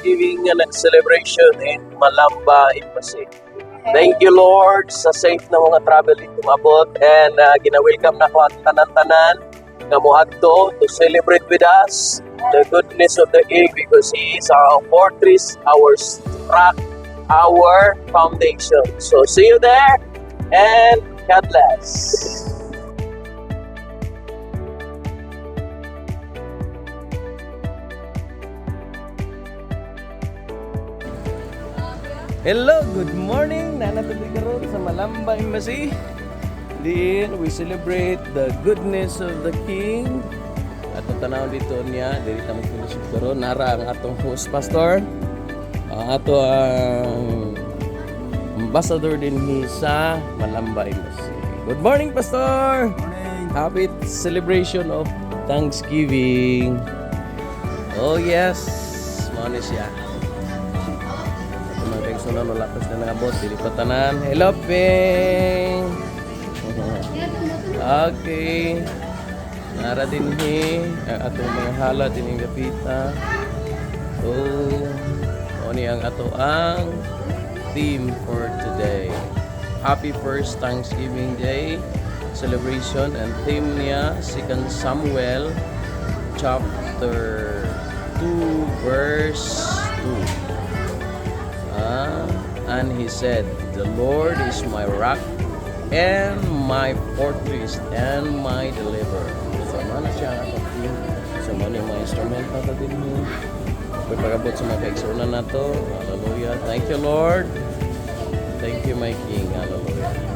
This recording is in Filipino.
giving celebration in Malamba Embassy. Thank you, Lord, sa safe na mga travel dito abot, and gina-welcome na ko ang tanan-tanan nga moadto to celebrate with us the goodness of the King, because He is our fortress, our rock, our foundation. So see you there, and God bless. Hello, good morning. Nanatubig karon sa Malamba Embassy. Then we celebrate the goodness of the King. At ang tanaw dito niya, diri ta magpilusog karon nara ang atong host pastor. Ato ang ambassador din sa Malamba Embassy. Good morning, pastor. Morning. Happy celebration of Thanksgiving. Oh yes, mao ni siya. So na lakas na nabot dili pa tanan. Hello, Ping. Okay. Nara din atong mga hala din ang gapita. So, oni ang ato ang theme for today. Happy first Thanksgiving Day celebration, and theme niya 2 Samuel chapter 2 verse 2. And he said, "The Lord is my rock and my fortress and my deliverer." So, ano siya ang atong theme? So, ano yung mga instrument na din mo? Pagpagabot sa mga kaigsunan na to. Hallelujah. Thank you, Lord. Thank you, my King. Hallelujah.